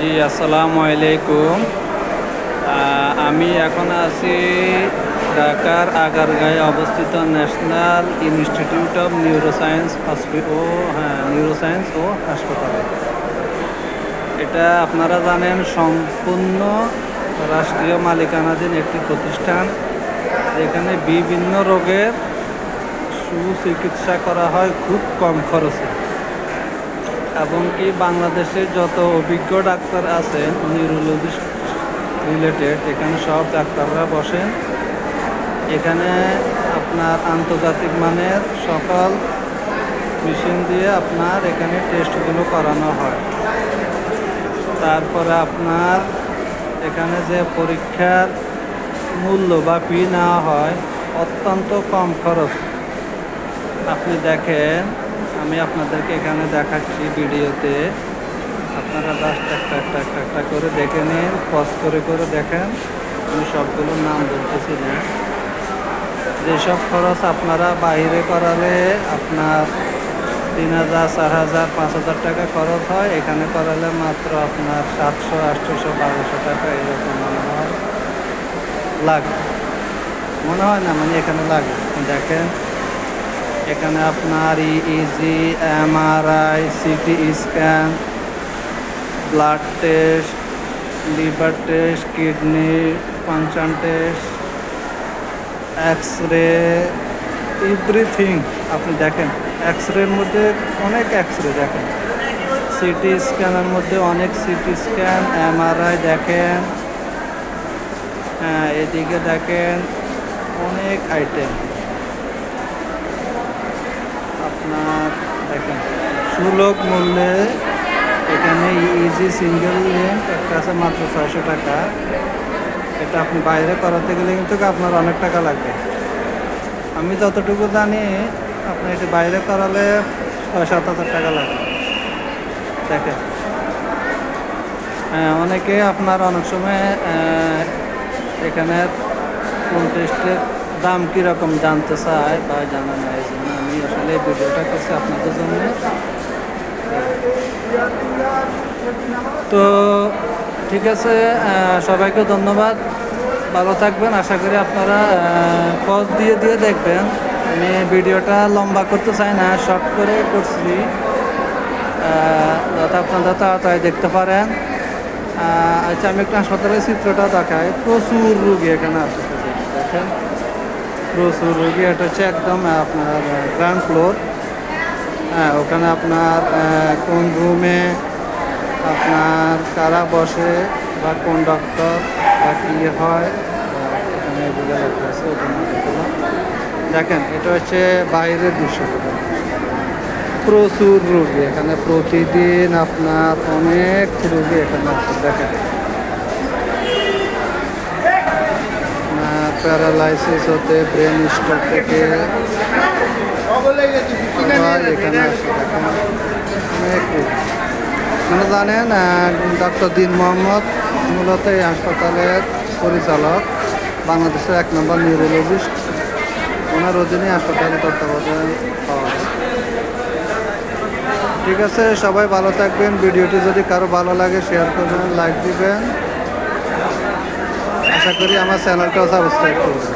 জি, আসসালামু আলাইকুম। আমি এখন আছি ঢাকার আগারগাঁয়ে অবস্থিত ন্যাশনাল ইনস্টিটিউট অফ নিউরোসায়েন্স ও হাসপাতাল। এটা আপনারা জানেন সম্পূর্ণ রাষ্ট্রীয় মালিকানাধীন একটি প্রতিষ্ঠান, যেখানে বিভিন্ন রোগের সুচিকিৎসা করা হয় খুব কম খরচে। এবং কি বাংলাদেশের যত অভিজ্ঞ ডাক্তার আছেন নিউরোলজিস্ট রিলেটেড, এখানে সব ডাক্তাররা বসেন। এখানে আপনার আন্তর্জাতিক মানের সকল মেশিন দিয়ে আপনার এখানে টেস্টগুলো করানো হয়। তারপরে আপনার এখানে যে পরীক্ষার মূল্য বা ফি নেওয়া হয় অত্যন্ত কম খরচ। আপনি দেখেন, আমি আপনাদেরকে এখানে দেখাচ্ছি ভিডিওতে, আপনারা জাস্ট একটা করে দেখে নিন, পজ করে করে দেখেন। আমি সবগুলোর নাম বলতেছি না। যেসব খরচ আপনারা বাইরে করালে আপনার 3,000, 4,000, 5,000 টাকা খরচ হয়, এখানে করালে মাত্র আপনার 700, 800, 1200 টাকা এরকম মনে হয় লাগে। মনে হয় না, মানে এখানে লাগে। দেখেন, এখানে আপনার EEG, MRI, CT scan, blood test, liver test, kidney function test, x-ray, everything. আপনি দেখেন, এক্স-রের মধ্যে অনেক এক্স-রে দেখেন, সিটি স্ক্যানের মধ্যে অনেক সিটি স্ক্যান, এমআরআই দেখেন, হ্যাঁ এদিকে দেখেন অনেক আইটেম। আপনার দেখেন সুলভ মূল্যে এখানে ইজি সিঙ্গেল লেন্স একটা আছে মাত্র 600 টাকা। এটা আপনি বাইরে করাতে গেলে কিন্তু আপনার অনেক টাকা লাগবে। আমি যতটুকু জানি আপনি এটা বাইরে করালে 6,000-7,000 টাকা লাগবে। দেখেন, অনেকে আপনার অনেক সময় এখানে কোন টেস্টের দাম কীরকম জানতে চায় বা জানা নাই, এই জন্য আমি আসলে এই ভিডিওটা করছি আপনাদের জন্য। তো ঠিক আছে, সবাইকে ধন্যবাদ, ভালো থাকবেন। আশা করি আপনারা পজ দিয়ে দিয়ে দেখবেন। আমি ভিডিওটা লম্বা করতে চাই না, শর্ট করে করছি যাতে আপনারা তাড়াতাড়ি দেখতে পারেন। আচ্ছা, আমি একটু হাসপাতালের চিত্রটা দেখাই। প্রচুর রুগী এখানে আসছে, দেখেন প্রচুর রুগী। এটা হচ্ছে একদম আপনার গ্রাউন্ড ফ্লোর। হ্যাঁ, ওখানে আপনার কোন রুমে আপনার কারা বসে বা কোন ডক্টর বা কী হয় এখানে এগুলো লেখা আছে। দেখেন, এটা হচ্ছে বাইরের দৃশ্য। প্রচুর রুগী এখানে, প্রতিদিন আপনার অনেক রুগী এখানে আছে। দেখেন, প্যারালাইসিস হতে, ব্রেন স্ট্রোক থেকে এখানে আসে। দেখেন অনেক রুগী। মানে জানেন, ডক্টর দিন মোহাম্মদ মূলত এই হাসপাতালের পরিচালক, বাংলাদেশের 1 নম্বর নিউরোলজিস্ট। ওনার অধীনে হাসপাতালে তত্ত্বাবধান পাওয়া যায়। ঠিক আছে, সবাই ভালো থাকবেন। ভিডিওটি যদি কারো ভালো লাগে শেয়ার করবেন, লাইক দিবেন। আশা করি আমার চ্যানেলটাও সাবস্ক্রাইব করবেন।